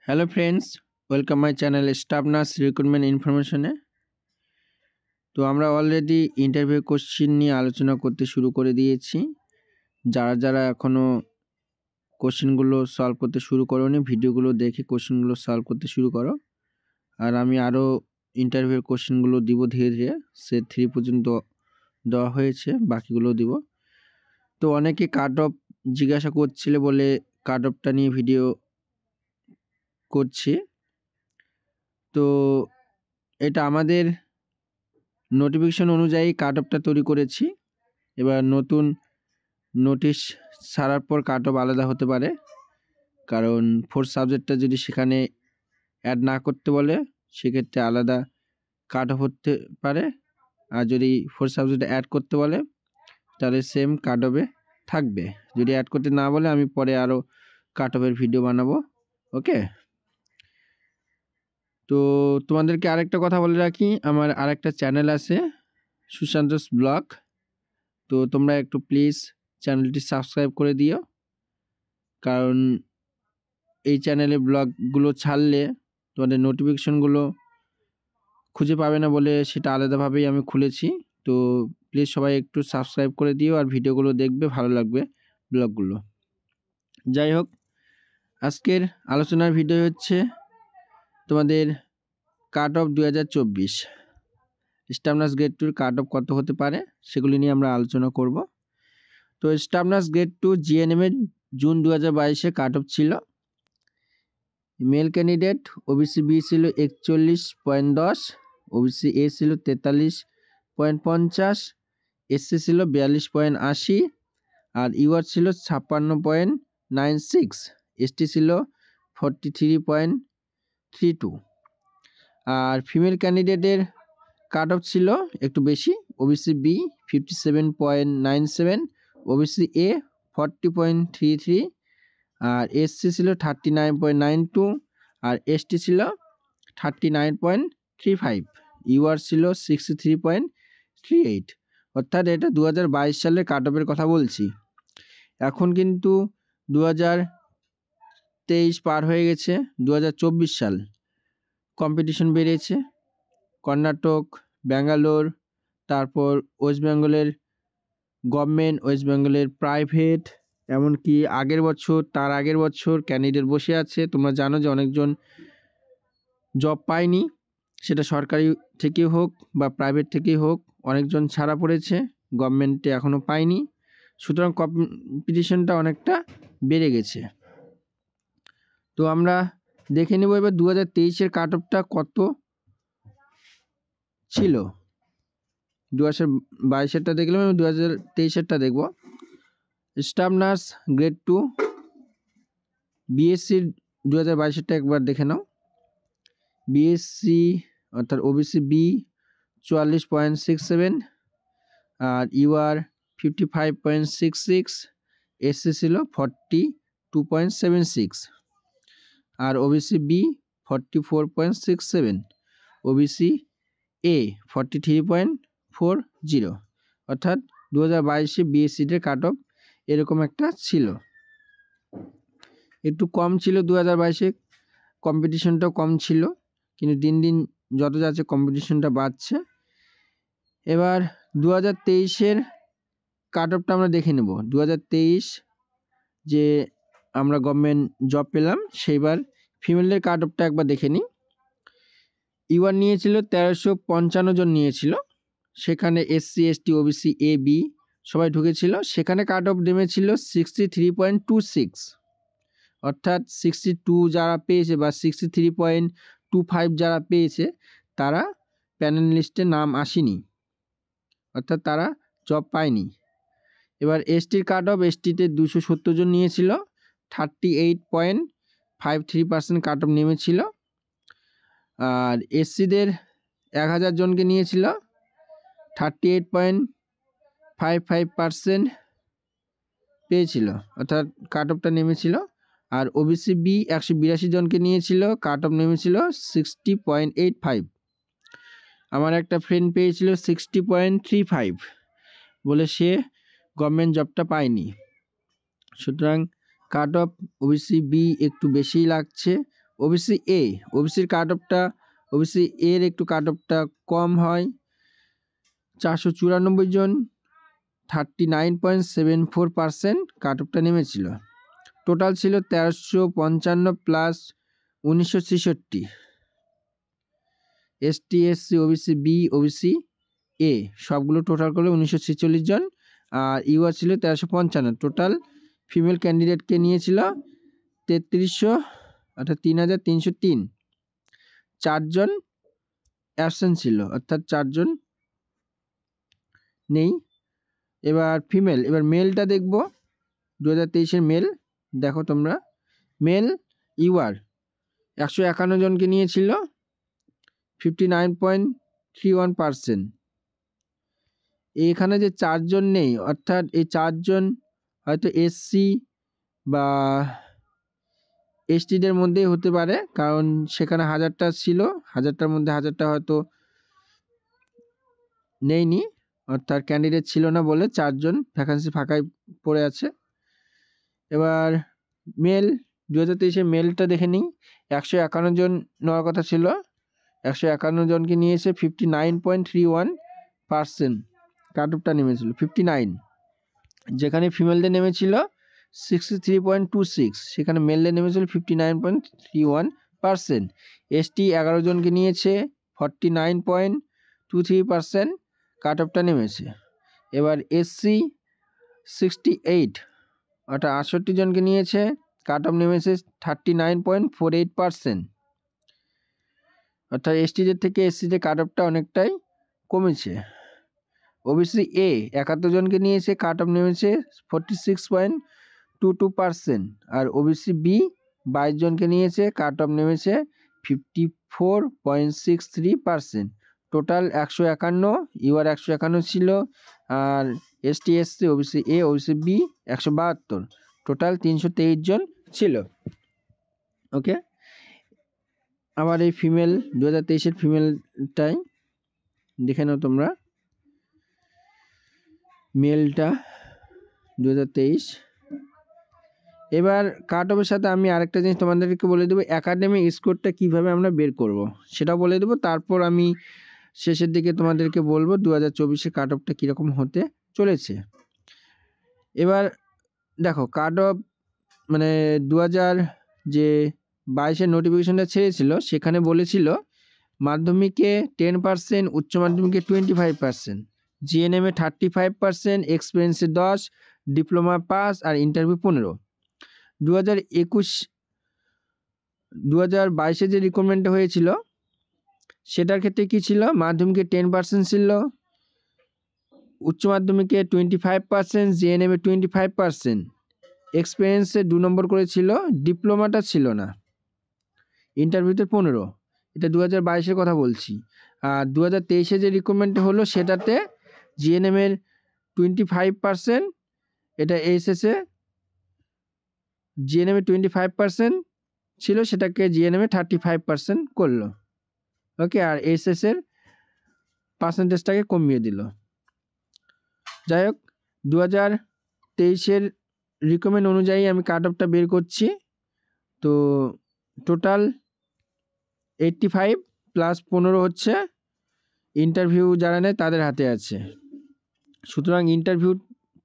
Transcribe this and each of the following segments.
Hello friends, welcome my channel staff nurse recruitment ইনফরমেশনে। তো আমরা অলরেডি ইন্টারভিউ কোশ্চিন নিয়ে আলোচনা করতে শুরু করে দিয়েছি। যারা এখনও কোশ্চেনগুলো সলভ করতে শুরু করোনি, ভিডিওগুলো দেখে কোশ্চেনগুলো সলভ করতে শুরু করো। আর আমি আরও ইন্টারভিউর কোশ্চেনগুলো দিব ধীরে ধীরে। সেট 3 পর্যন্ত দেওয়া হয়েছে, বাকিগুলো দিব। তো অনেকে কাট অফ জিজ্ঞাসা করছিলে বলে কাট অফটা নিয়ে ভিডিও করছি। তো এটা আমাদের নোটিফিকেশন অনুযায়ী কাট অফটা তৈরি করেছি। এবার নতুন নোটিশ ছাড়ার পর কাট অফ আলাদা হতে পারে, কারণ 4 সাবজেক্টটা যদি সেখানে অ্যাড না করতে বলে সেক্ষেত্রে আলাদা কাট অফ হতে পারে। আর যদি 4 সাবজেক্ট অ্যাড করতে বলে তাহলে সেম কাট অফে থাকবে। যদি অ্যাড করতে না বলে আমি পরে আরও কাট অফের ভিডিও বানাবো। ওকে, তো তোমাদেরকে আরেকটা কথা বলে রাখি, আমার আরেকটা চ্যানেল আছে সুশান্তস ব্লগ। তো তোমরা একটু প্লিজ চ্যানেলটি সাবস্ক্রাইব করে দিও, কারণ এই চ্যানেলে ব্লগগুলো ছাড়লে তোমাদের নোটিফিকেশনগুলো খুঁজে পাবে না বলে সেটা আলাদাভাবেই আমি খুলেছি। তো প্লিজ সবাই একটু সাবস্ক্রাইব করে দিও আর ভিডিওগুলো দেখবে, ভালো লাগবে ব্লগগুলো। যাই হোক, আজকের আলোচনার ভিডিও হচ্ছে তোমাদের cut off 2024 staff nurse grade 2 কাট অফ কত হতে পারে সেগুলি নিয়ে আমরা আলোচনা করব। তো স্টাফ নার্স গ্রেড 2 জিএনএম এর জুন 2022-এ কাট অফ ছিল। মেল ক্যান্ডিডেট ওবিসি বি ছিল 41.10, ওবিসি এ ছিল 43.50, এসসি ছিল 42.80, আর ইউআর ছিল 56.96, এসটি ছিল 43.32। আর ফিমেল ক্যান্ডিডেটের কাট অফ ছিল একটু বেশি, ওবিসি বি 57.97, ওবিসি এ 40.33, আর এসসি ছিল 39.92, আর এসটি ছিল 39.35, ইউআর ছিল 63.38। অর্থাৎ এটা 2022 সালের কাট অফের কথা বলছি। এখন কিন্তু 2023 পার হয়ে গেছে, 2024 সাল। কম্পিটিশন বেড়েছে, কর্ণাটক, ব্যাঙ্গালোর, তারপর ওয়েস্ট বেঙ্গলের গভর্নমেন্ট, ওয়েস্ট বেঙ্গলের প্রাইভেট, এমনকি আগের বছর তার আগের বছর ক্যান্ডিডেট বসে আছে। তোমরা জানো যে অনেকজন জব পায়নি, সেটা সরকারি থেকেই হোক বা প্রাইভেট থেকেই হোক, অনেকজন ছাড়া পড়েছে, গভর্নমেন্টে এখনও পায়নি। সুতরাং কম্পিটিশনটা অনেকটা বেড়ে গেছে। তো আমরা দেখে নেব এবার 2023-এর কাট অফটা কত ছিল। 2022-এরটা দেখলাম, আমি 2023-এরটা দেখব। স্টাফ নার্স গ্রেড 2 বিএসসির 2022-এরটা একবার দেখে নাও। বিএসসি অর্থাৎ ওবিসি বি 44.67, আর ইউআর 55.66, এসসি ছিল 42.76, আর ওবিসি বি 44.67, ওবিসি এ 43.40। অর্থাৎ 2022-এ বিএসসিদের কাট অফ এরকম একটা ছিল, একটু কম ছিল। 2022-এ কম্পিটিশনটাও কম ছিল, কিন্তু দিন দিন যত যাচ্ছে কম্পিটিশনটা বাড়ছে। এবার 2023-এর কাট অফটা আমরা দেখে নেব। 2023 যে আমরা গভর্নমেন্ট জব পেলাম, সেইবার ফিমেলদের কাট অফটা একবার দেখে নিই। ইউআর নিয়েছিল 1355 জন নিয়েছিল, সেখানে SC ST OBC A B সবাই ঢুকেছিল। সেখানে কাট অফ নেমেছিল 63.26, অর্থাৎ 62 যারা পেয়েছে বা 63.25 যারা পেয়েছে তারা প্যানেল লিস্টে নাম আসেনি, অর্থাৎ তারা জব পায়নি। এবার এসটির কাট অফ, এসটিতে 270 জন নিয়েছিল, 38.53% কাট অফ নেমেছিল। আর এসসিদের 1000 জনকে নিয়েছিল, 38.55% পেয়েছিল, অর্থাৎ কাট অফটা নেমেছিল। আর ওবিসি বি 182 জনকে নিয়েছিল, কাট অফ নেমেছিল 60.85। আমার একটা ফ্রেন্ড পেয়েছিল 60.35 বলে সে গভর্নমেন্ট জবটা পায়নি। সুতরাং কাট অফ ওবিসি বি একটু বেশিই লাগছে, ওবিসি এ, ওবিসির কাট অফটা ওবিসি এর একটু কাট অফটা কম হয়, 494 জন, 39.74% কাট অফটা নেমেছিল। টোটাল ছিল 1355 plus 1966। ST, SC, OBC B, OBC A সবগুলো টোটাল করলে 1946 জন, আর ইউআর ছিল 1355। টোটাল ফিমেল ক্যান্ডিডেটকে নিয়েছিল 3300 অর্থাৎ 3303। 4 জন অ্যাবসেন্ট ছিল, অর্থাৎ 4 জন নেই। এবার ফিমেল, এবার মেলটা দেখব। 2023-এর মেল দেখো তোমরা। মেল ইউআর 151 জনকে নিয়েছিল, 59.31%। এখানে যে 4 জন নেই, অর্থাৎ এই 4 জন হয়তো এসসি বা এসটিদের মধ্যেই হতে পারে, কারণ সেখানে 1000টা ছিল, 1000টার মধ্যে 1000টা হয়তো নেইনি, অর্থাৎ ক্যান্ডিডেট ছিল না বলে 4 জন ভ্যাকান্সি ফাঁকায় পড়ে আছে। এবার মেল 2023-এর মেলটা দেখে নিই। 151 জন নেওয়ার কথা ছিল, 151 জনকে নিয়েছে, 59.31% কাট অফটা নেমেছিল 59। যেখানে ফিমেলদের নেমেছিল 63.26, সেখানে মেলদের নেমেছিল 59.31%। এসটি 11 জনকে নিয়েছে, 49.23% কাট অফটা নেমেছে। এবার এসসি 68 অর্থাৎ 68 জনকে নিয়েছে, কাট অফ নেমেছে 39.48%। অর্থাৎ এসটিদের থেকে এসসিতে কাট অফটা অনেকটাই কমেছে। ওবিসি এ 71 জনকে নিয়েছে, কাট অফ নেমেছে 46.22%। আর ওবিসি বি 22 জনকে নিয়েছে, কাট অফ নেমেছে 54.63%। টোটাল 151, ইউআর 151 ছিল, আর ST, SC, OBC A, OBC B 172, total 323 জন ছিল। ওকে, আবার এই ফিমেল 2023-এর ফিমেলটাই দেখে নাও তোমরা। মেলটা 2023। এবার কাট অফের সাথে আমি আরেকটা জিনিস তোমাদেরকে বলে দেবো, একাডেমিক স্কোরটা কিভাবে আমরা বের করব সেটা বলে দেবো। তারপর আমি শেষের দিকে তোমাদেরকে বলবো 2024-এর কাট অফটা কীরকম হতে চলেছে। এবার দেখো কাট অফ মানে 2022-এর নোটিফিকেশনটা ছেড়েছিল, সেখানে বলেছিল মাধ্যমিকে 10%, উচ্চ মাধ্যমিকে 25%, জিএনএমে 35%, এক্সপিরিয়েন্সে 10, ডিপ্লোমা পাস আর ইন্টারভিউ 15। 2022-এ যে রিক্রুটমেন্টটা হয়েছিল সেটার ক্ষেত্রে কি ছিল, মাধ্যমিকে 10% ছিল, উচ্চ মাধ্যমিকে 25%, জিএনএমে 25%, এক্সপিরিয়েন্সে 2 নম্বর করেছিল, ডিপ্লোমাটা ছিল না, ইন্টারভিউতে 15। এটা 2022-এর কথা বলছি। আর 2023-এ যে রিক্রুটমেন্ট হলো সেটাতে জিএনএমের 25%, এটা এইচএসে জিএনএমে 25% ছিল, সেটাকে জিএনএমে 35% করলো। ওকে, আর এইচএসের পার্সেন্টেজটাকে কমিয়ে দিল। যাই হোক, 2023-এর রিকমেন্ড অনুযায়ী আমি কাট অফটা বের করছি। তো টোটাল 85 প্লাস 15 হচ্ছে ইন্টারভিউ যারা নেয় তাদের হাতে আছে। সুতরাং ইন্টারভিউ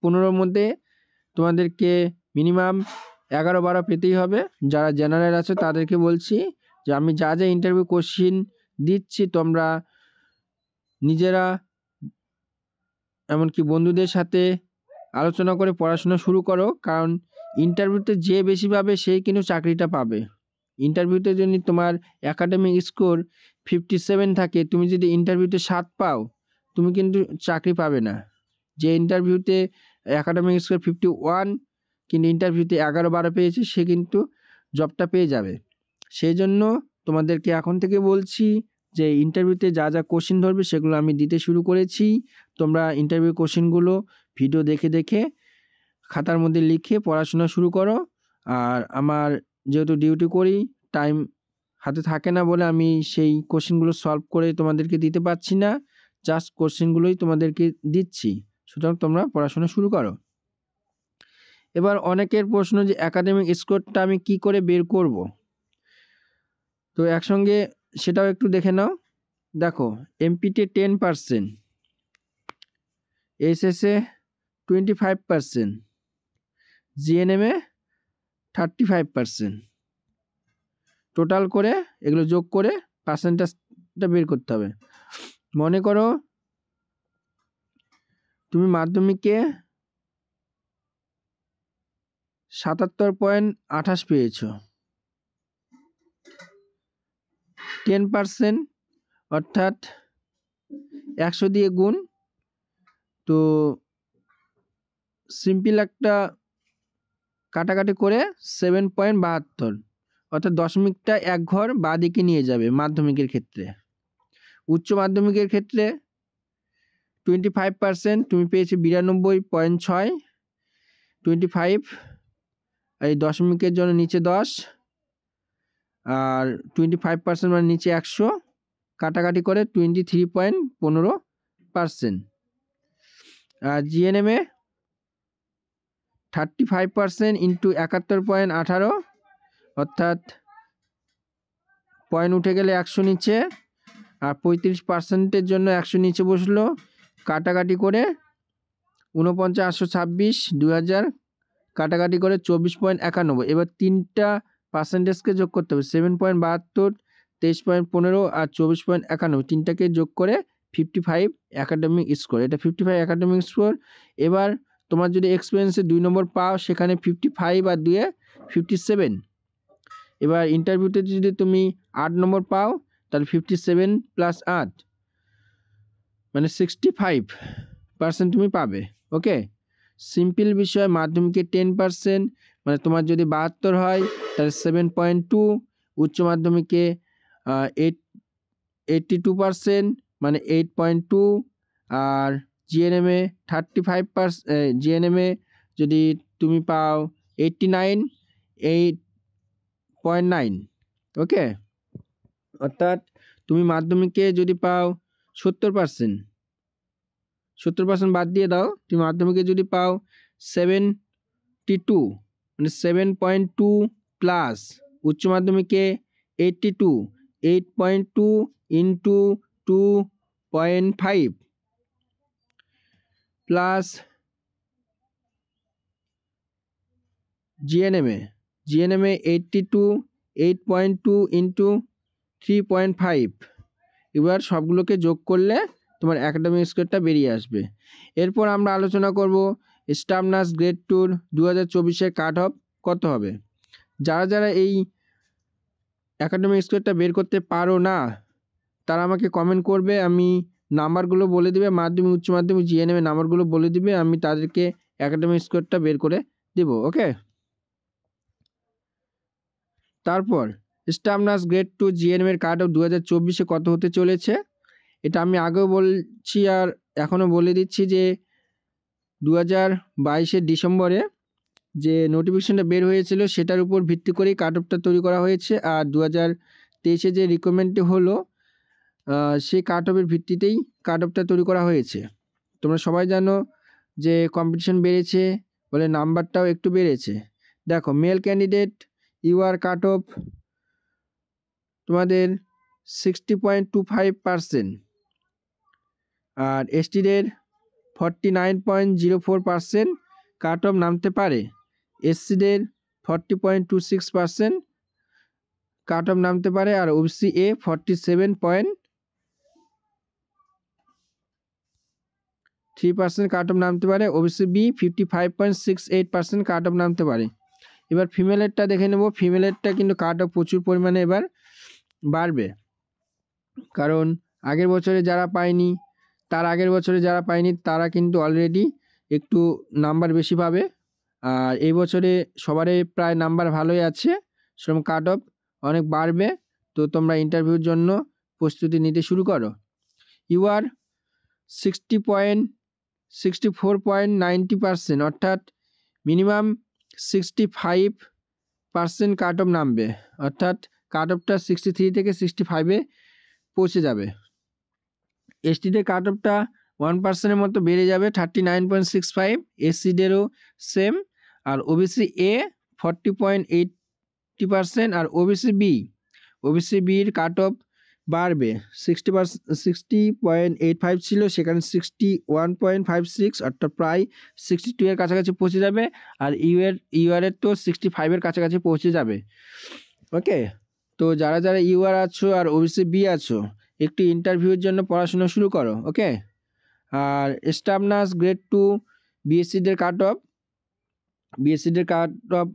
15-র মধ্যে তোমাদেরকে মিনিমাম 11-12 পেতেই হবে। যারা জেনারেল আছে তাদেরকে বলছি যে আমি যা যা ইন্টারভিউ কোশ্চিন দিচ্ছি তোমরা নিজেরা এমনকি বন্ধুদের সাথে আলোচনা করে পড়াশোনা শুরু করো, কারণ ইন্টারভিউতে যে বেশি পাবে সেই কিন্তু চাকরিটা পাবে। ইন্টারভিউতে যদি তোমার একাডেমিক স্কোর 57 থাকে, তুমি যদি ইন্টারভিউতে 7 পাও, তুমি কিন্তু চাকরি পাবে না। যে ইন্টারভিউতে একাডেমিক স্কোর 51 কিন্তু ইন্টারভিউতে 11-12 পেয়েছে, সে কিন্তু জবটা পেয়ে যাবে। সেই জন্য তোমাদেরকে এখন থেকে বলছি যে ইন্টারভিউতে যা যা কোশ্চিন ধরবে সেগুলো আমি দিতে শুরু করেছি। তোমরা ইন্টারভিউ কোশ্চিনগুলো ভিডিও দেখে দেখে খাতার মধ্যে লিখে পড়াশোনা শুরু করো। আর আমার যেহেতু ডিউটি করি, টাইম হাতে থাকে না বলে আমি সেই কোশ্চিনগুলো সলভ করে তোমাদেরকে দিতে পারছি না, জাস্ট কোশ্চিনগুলোই তোমাদেরকে দিচ্ছি। সুতরাং তোমরা পড়াশোনা শুরু করো। এবার অনেকের প্রশ্ন যে একাডেমিক স্কোরটা আমি কি করে বের করব। তো একসঙ্গে সেটাও একটু দেখে নাও। দেখো এমপিতে 10%, এসএসএ 25%, জিএনএমে 35%। টোটাল করে এগুলো যোগ করে পার্সেন্টেজটা বের করতে হবে। মনে করো তুমি মাধ্যমিকে 77.28 পেয়েছো, 10% অর্থাৎ 100 দিয়ে গুণ। তো সিম্পল একটা কাটাকাটি করে 7.72, অর্থাৎ দশমিকটা এক ঘর বাঁ দিকে নিয়ে যাবে মাধ্যমিকের ক্ষেত্রে। উচ্চ মাধ্যমিকের ক্ষেত্রে 25%, তুমি পেয়েছো 92.6, 25 এই দশমিকের জন্য নিচে 10, আর 25% মানে নিচে 100, কাটাকাটি করে 23.15%। আর জিএনএমে 35% ইন্টু 71.18, অর্থাৎ পয়েন্ট উঠে গেলে 100 নিচে, আর 35%-এর জন্য 100 নিচে বসলো, কাটাকাটি করে 49,826, 2000 কাটাকাটি করে 24.91। এবার তিনটা পার্সেন্টেজকে যোগ করতে হবে, 7.72, 23.15 আর 24.91, তিনটাকে যোগ করে 55 একাডেমিক স্কোর। এটা 55 একাডেমিক স্কোর। এবার তোমার যদি এক্সপিরিয়েন্সে 2 নম্বর পাও, সেখানে 55 আর 2 57। এবার ইন্টারভিউতে যদি তুমি 8 নম্বর পাও, তাহলে 57 প্লাস 8 মানে 65% তুমি পাবে। ওকে, সিম্পল বিষয়। মাধ্যমিকে 10% মানে তোমার যদি 72 হয় তাহলে 7.2, উচ্চ মাধ্যমিকে 82% মানে 8.2, আর জিএনএমে 35%, জিএনএমে যদি তুমি পাও 89, 8.9। ওকে, অর্থাৎ তুমি মাধ্যমিকে যদি পাও 70% বাদ দিয়ে দাও, তুমি মাধ্যমিকে যদি পাও 72 মানে 7.2 প্লাস উচ্চ মাধ্যমিকে 82, 8.2 ইন্টু 2.5 প্লাস জিএনএমে 82, 8.2 ইন্টু 3.5। এবার সবগুলোকে যোগ করলে তোমার একাডেমিক স্কোরটা বেরিয়ে আসবে। এরপর আমরা আলোচনা করব স্টাফ নার্স গ্রেড 2 2024-এর কাট অফ কত হবে। যারা যারা এই একাডেমিক স্কোরটা বের করতে পারো না, তারা আমাকে কমেন্ট করবে, আমি নাম্বারগুলো বলে দিবে, মাধ্যমিক উচ্চ মাধ্যমিক জিএনএমের নাম্বারগুলো বলে দিবে, আমি তাদেরকে একাডেমিক স্কোরটা বের করে দিব। ওকে, তারপর স্টাফ নার্স গ্রেড 2 জিএনএমের কাট অফ 2024-এ কত হতে চলেছে, এটা আমি আগেও বলছি আর এখনও বলে দিচ্ছি যে 2022-এর ডিসেম্বরে যে নোটিফিকেশনটা বের হয়েছিল সেটার উপর ভিত্তি করেই কাট অফটা তৈরি করা হয়েছে। আর 2023-এ যে রিকমেন্ডটি হলো সেই কাট অফের ভিত্তিতেই কাট অফটা তৈরি করা হয়েছে। তোমরা সবাই জানো যে কম্পিটিশন বেড়েছে বলে নাম্বারটাও একটু বেড়েছে। দেখো male candidate UR cut off তোমাদের 60.25%, আর এসটিদের 49.04% কাট অফ নামতে পারে, এসসিদের 40.26% কাট অফ নামতে পারে, আর ওবিসি এ 47.3% কাট অফ নামতে পারে, ওবিসি বি 55.68% কাট অফ নামতে পারে। এবার ফিমেলেরটা দেখে নেব। ফিমেলেরটা কিন্তু কাট অফ প্রচুর পরিমাণে এবার বাড়বে, কারণ আগের বছরে যারা পায়নি, তার আগের বছরে যারা পায়নি তারা কিন্তু অলরেডি একটু নাম্বার বেশি পাবে, আর এই বছরে সবারই প্রায় নাম্বার ভালোই আছে, সেরকম কাট অফ অনেক বাড়বে। তো তোমরা ইন্টারভিউর জন্য প্রস্তুতি নিতে শুরু করো। ইউআর 64.90%, অর্থাৎ মিনিমাম 65% কাট অফ নামবে, অর্থাৎ কাট অফটা 63 থেকে 65-এ পৌঁছে যাবে। এসটিদের কাট অফটা 1%-এর মতো বেড়ে যাবে, 39.65, এসসিদেরও সেম, আর ওবিসি এ 40.80% আর ওবিসি বি ওবিসি বির কাট অফ বাড়বে 60.85 ছিল, সেখানে 61.56 অর্থাৎ প্রায় 62 এর কাছাকাছি পৌঁছে যাবে। আর ইউআর এর তো 65 এর কাছাকাছি পৌঁছে যাবে। ওকে, তো যারা যারা ইউআর আছো আর ওবিসি বি আছো একটু ইন্টারভিউর জন্য পড়াশোনা শুরু করো। ওকে, আর স্টাফ নার্স গ্রেড 2 বিএসসিদের কাট অফ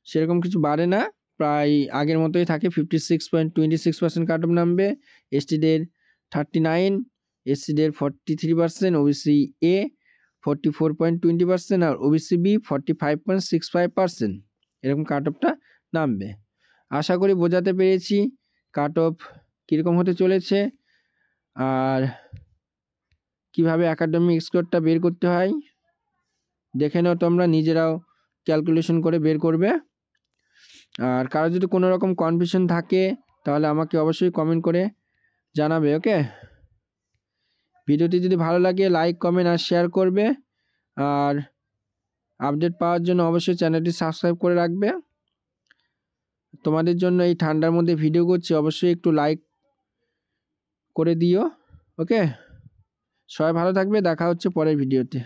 সেরকম কিছু বাড়ে না, প্রায় আগের মতোই থাকে। 56.26% কাট অফ নামবে। এসটিদের 39, এসসিদের 43%, ওবিসি এ 44.20% আর ওবিসি বি 45.65%, এরকম কাট অফটা নামবে। আশা করি বোঝাতে পেরেছি কাট অফ কীরকম হতে চলেছে আর কিভাবে একাডেমিক স্কোরটা বের করতে হয় দেখে নাও, তোমরা নিজেরাও ক্যালকুলেশন করে বের করবে। আর কারো যদি কোনো রকম কনফিউশন থাকে তাহলে আমাকে অবশ্যই কমেন্ট করে জানাবে। ওকে, ভিডিওটি যদি ভালো লাগে লাইক, কমেন্ট আর শেয়ার করবে। আর আপডেট পাওয়ার জন্য অবশ্যই চ্যানেলটি সাবস্ক্রাইব করে রাখবে। তোমাদের জন্য এই ঠান্ডার মধ্যে ভিডিও করছি, অবশ্যই একটু লাইক করে দিও। ওকে, সবাই ভালো থাকবে, দেখা হচ্ছে পরের ভিডিওতে।